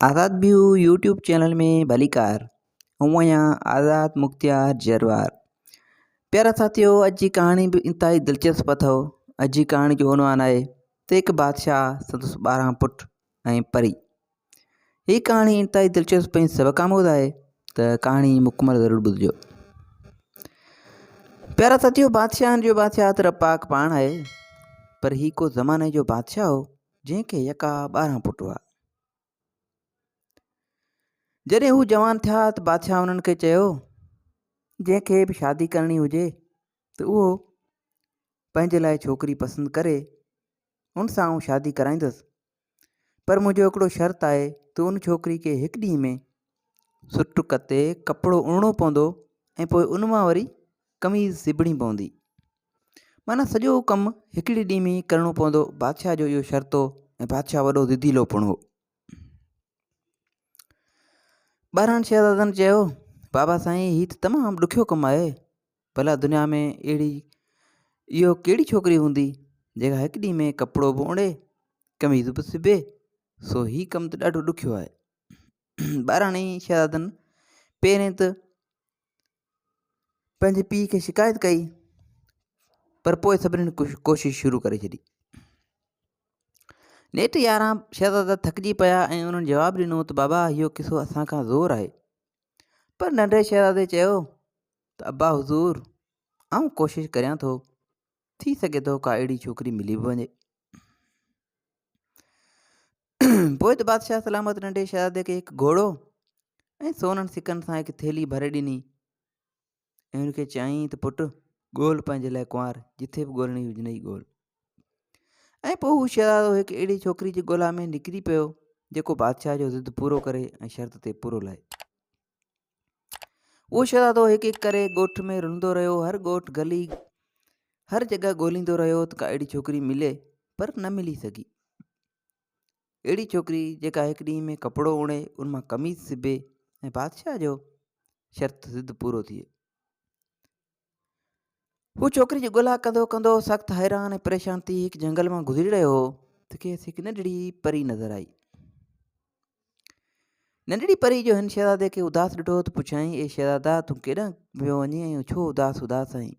आज़ाद view YouTube channel में भलीकार हूँ आहियां आज़ाद मुख्तियार जरवार। प्यारा साथियों, अॼु जी कहानी भी इंतहाई दिलचस्प अथव। अॼु जी कहानी जो उनवान आहे त हिकु बादशाह संदसि 12 पुट ऐं परी। हीअ कहानी इंतहाई दिलचस्प ऐं सबकामूद आहे त कहानी मुकमल ज़रूरु ॿुधिजो। प्यारा साथियों, बादशाहनि जो बादशाह त रब पाक पाण आहे, पर ही को ज़माने जो बादशाह हो जंहिंखे यका 12 पुट हुआ। जॾहिं हू जवान थिया त बादशाह उन्हनि खे चयो जंहिंखे बि शादी करणी हुजे त उहो पंहिंजे लाइ छोकिरी पसंदि करे उन सां आउं शादी कराईंदुसि, पर मुंहिंजो हिकिड़ो शर्त आहे त उन छोकिरी खे हिकु ॾींहं में सुट कते कपिड़ो उणणो पवंदो ऐं पोइ उन मां वरी कमीज़ सिबणी पवंदी। माना सॼो कमु हिकिड़े ॾींहं में करिणो पवंदो। बादशाह जो इहो शर्त हो ऐं बादशाह वॾो ज़िदीलो हो। 12 शहज़ादनि चयो, बाबा साईं, हीअ त तमामु ॾुखियो कमु आहे। भला दुनिया में इहो कहिड़ी छोकिरी हूंदी जेका हिकु ॾींहं में कपिड़ो बि उणे कमीज़ बि सिबे। सो हीउ कमु त ॾाढो ॾुखियो आहे। 12 शहज़ादनि पहिरें त पंहिंजे पीउ खे शिकायत कई, पर पोइ सभिनीनि कोशिशि शुरू करे छॾी। नेठि 11 शहज़ादा थकिजी पिया ऐं उन्हनि जवाबु ॾिनो त बाबा, इहो किसो असां खां ज़ोर आहे। पर नंढे शहज़ादे चयो त अब्बा हुज़ूर, आउं कोशिशि करियां थो, थी सघे थो का अहिड़ी छोकिरी मिली बि वञे। पोइ त बादशाह सलामत नंढे शहज़ादे खे हिकु घोड़ो ऐं सोननि सिकनि सां हिकु थैली भरे ॾिनी ऐं हुनखे चयईं त पुटु, ॻोल्ह पंहिंजे लाइ कुंवार, जिथे बि ॻोल्हणी हुजनि ॻोल्ह। ऐं पोइ हू शहज़ादो हिकु अहिड़ी छोकिरी जी ॻोल्हा में निकिरी पियो जेको बादशाह जो ज़िद पूरो करे ऐं शर्त ते पूरो लाहे। उहो शहज़ादो हिकु हिकु करे ॻोठ में रुलंदो रहियो, हर ॻोठ गली हर जॻह ॻोल्हींदो रहियो त का अहिड़ी छोकिरी मिले, पर न मिली सघी। अहिड़ी छोकिरी जेका हिकु ॾींहं में कपिड़ो उणे उन मां कमीज़ सिबे ऐं बादशाह जो शर्त ज़िद पूरो थिए। हू छोकिरी जी ॻोल्हा कंदो कंदो सख़्तु हैरान ऐं परेशान थी हिकु जंगल मां गुज़री रहियो हो त खेसि हिकु नंढड़ी परी नज़र आई। नंढड़ी परी जो हिन शहज़ादे खे उदास ॾिठो त पुछियईं, ए शहज़ादा, तूं केॾां पियो वञे ऐं छो उदास उदास आहीं?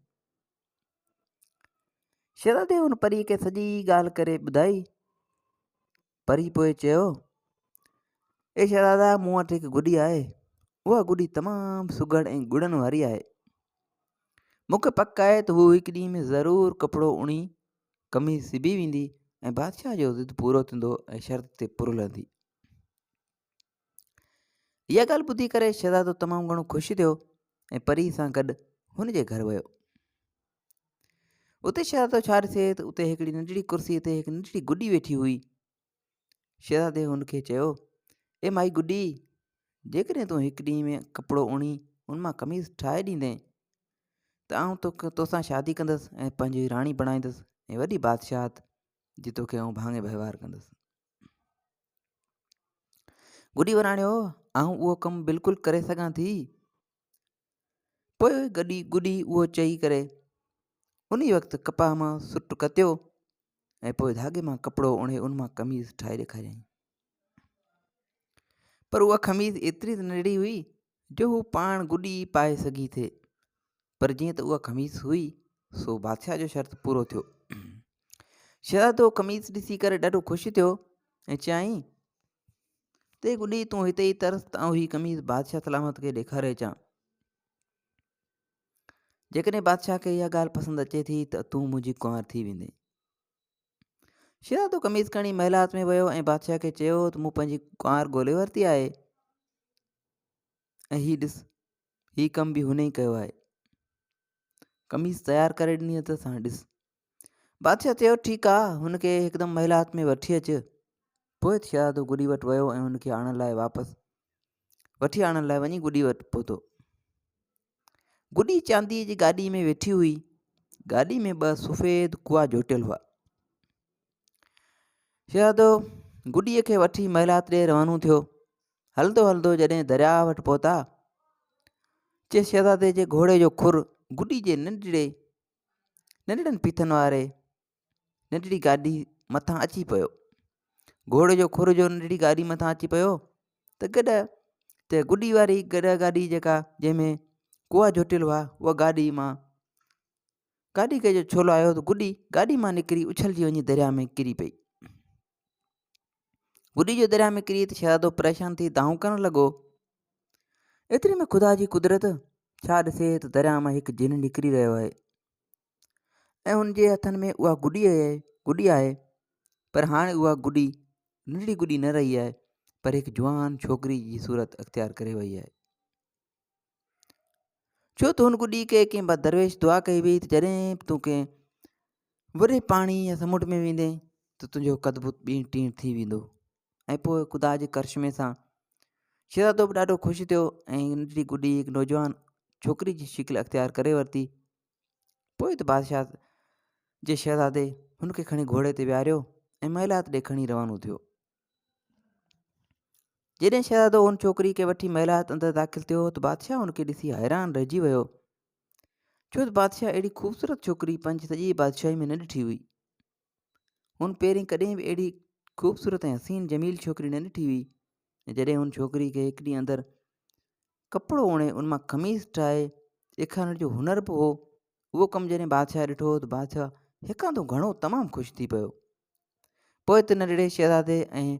शहज़ादे हुन परीअ खे सॼी ॻाल्हि करे ॿुधाई। परी पोइ चयो, ए शहज़ादा, मूं वटि हिकु गुॾी आहे। उहा गुॾी तमामु सुघड़ ऐं गुड़नि वारी आहे। मूंखे पक आहे त हू हिकु ॾींहं में ज़रूरु कपिड़ो उणी कमीज़ सिबी वेंदी ऐं बादशाह जो ज़िद पूरो थींदो ऐं शर्त ते पुर लहंदी। इहा ॻाल्हि ॿुधी करे शहज़ादो तमामु घणो ख़ुशि थियो ऐं परी सां गॾु हुन जे घर वियो। उते शहज़ादो छा ॾिसे त उते हिकिड़ी नंढड़ी कुर्सीअ ते हिकु नंढड़ी गुॾी वेठी हुई। शहज़ादे हुनखे चयो, ए माई गुॾी, जेकॾहिं तूं हिकु ॾींहं में कपिड़ो उणी उन मां कमीज़ ठाहे ॾींदे त आउं तोसां शादी कंदसि ऐं पंहिंजी राणी बणाईंदसि ऐं वॾी बादशाहत जी तोखे आउं भाङे वहिंवार कंदसि। गुॾी वराणियो, आउं उहो कमु बिल्कुलु करे सघां थी। पोइ गुॾी उहो चई करे उन वक़्तु कपाह मां सुट कतियो ऐं पोइ धागे मां कपिड़ो उणे उन मां कमीज़ ठाहे ॾेखारियईं। पर उहा कमीज़ एतिरी त नंढड़ी हुई जो हू पाण गुॾी पाए सघी थे। पर जीअं त उहा कमीज़ हुई सो बादशाह जो शर्त पूरो थियो। शहज़ादो कमीज़ ॾिसी करे ॾाढो ख़ुशि थियो ऐं चयईं, ते गुॾी, तूं हिते ई तरस त आउं हीअ कमीज़ बादशाह सलामत खे ॾेखारे अचां। जेकॾहिं बादशाह खे इहा ॻाल्हि पसंदि अचे थी त तूं मुंहिंजी कुंवार थी वेंदे। शहज़ादो कमीज़ खणी महिलात में वियो ऐं बादशाह खे चयो त मूं पंहिंजी कुंवार ॻोल्हे वरिती आहे ऐं हीअ ॾिस, हीअ कमु बि हुन ई कयो आहे। कमीज़ तयारु करे ॾिनी अथसि, हाणे ॾिस। बादशाह चयो, ठीकु आहे, हुनखे हिकदमि महिलात में वठी अचु। पोइ शहज़ादो गुॾी वटि वियो ऐं हुनखे आणण लाइ वठी आणण लाइ वञी गुॾी वटि पहुतो। गुॾी चांदीअ जी गाॾी में वेठी हुई। गाॾी में 2 सफ़ेद कुआ जोटियल हुआ। शहज़ादो गुॾीअ खे वठी महिलात ॾे रवानो थियो। हलंदो हलंदो जॾहिं दरिया वटि पहुता, शहज़ादे जे घोड़े जो खुर गुॾी जे नंढड़नि पीथनि वारे नंढड़ी गाॾी मथां अची पियो। घोड़े जो खुर जो नंढड़ी गाॾी मथां अची पियो त गॾु त गुॾी वारी गॾु गाॾी जेका जंहिंमें कुआ जोटियल हुआ उहा गाॾी मां गाॾी खे जो छोलो आयो त गुॾी गाॾी मां निकिरी उछलजी वञी दरिया में किरी पई। गुॾी जो दरिया में किरी त शहज़ादो परेशान थी दांहूं करणु लॻो। एतिरे में ख़ुदा जी कुदरत छा ॾिसे त दरिया मां हिकु जिन निकिरी रहियो आहे ऐं हुनजे हथनि में उहा गुॾी आहे। पर हाणे उहा गुॾी नंढड़ी गुॾी न रही आहे, पर हिकु जवान छोकिरी जी सूरत अख़्तियार करे वई आहे। छो त हुन गुॾी खे कंहिं दरवेश दुआ कई हुई त जॾहिं तूं कंहिं वॾे पाणी या समुंड में वेंदे त तुंहिंजो कदबु टीण थी वेंदो। ऐं पोइ ख़ुदा जे करिश्मे सां शहज़ादो बि ॾाढो ख़ुशि थियो ऐं नंढड़ी गुॾी हिकु नौजवान छोकिरी जी शिकिल अख़्तियार करे वरिती। पोइ त बादशाह जे शहज़ादे हुनखे खणी घोड़े ते विहारियो ऐं महिलात ॾे खणी रवानो थियो। जॾहिं शहज़ादो हुन छोकिरी खे वठी महिलात अंदरि दाख़िल थियो त बादशाह हुनखे ॾिसी हैरान रहिजी वियो, छो त बादशाह अहिड़ी ख़ूबसूरत छोकिरी पंहिंजी सॼी बादशाही में न ॾिठी हुई। हुन पहिरीं कॾहिं बि अहिड़ी ख़ूबसूरत ऐं हसीन जमील छोकिरी न ॾिठी हुई। ऐं जॾहिं हुन छोकिरी खे हिकु ॾींहुं अंदरि कपिड़ो ओणे उन मां ख़मीस ठाहे ॾेखारण जो हुनर बि हो, उहो कमु जॾहिं बादशाह ॾिठो त बादशाह हिकां तो घणो तमामु ख़ुशि थी पियो। पोइ त नंढड़े शहज़ादे ऐं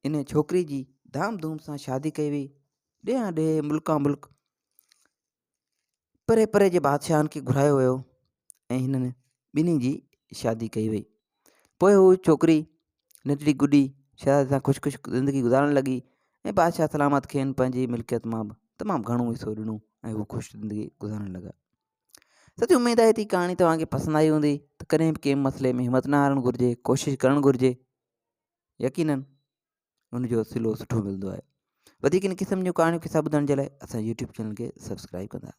इन छोकिरी जी धाम धूम सां शादी कई वई। ॾेहां ॾे मुल्का मुल्क परे परे जे बादशाहनि खे घुरायो वियो ऐं हिननि ॿिन्ही जी शादी कई वई। पोइ हू छोकिरी नंढड़ी गुॾी शहज़ादे सां ख़ुशि ख़ुशि ज़िंदगी गुज़ारण लॻी ऐं बादशाह सलामत खेनि पंहिंजी मिल्कियत मां बि तमामु घणो हिसो ॾिनो ऐं हू ख़ुशि ज़िंदगी गुज़ारण लॻा। सची उमेद आहे थी कहाणी तव्हांखे पसंदि आई हूंदी त कॾहिं बि कंहिं मसइले में हिमत न हारणु घुरिजे, कोशिशि करणु घुरिजे। यकीननि हुनजो सिलो सुठो मिलंदो आहे। वधीक इन क़िस्म जूं कहाणियूं किसा ॿुधण जे लाइ असांजे यूट्यूब चैनल खे सब्सक्राइब कंदा।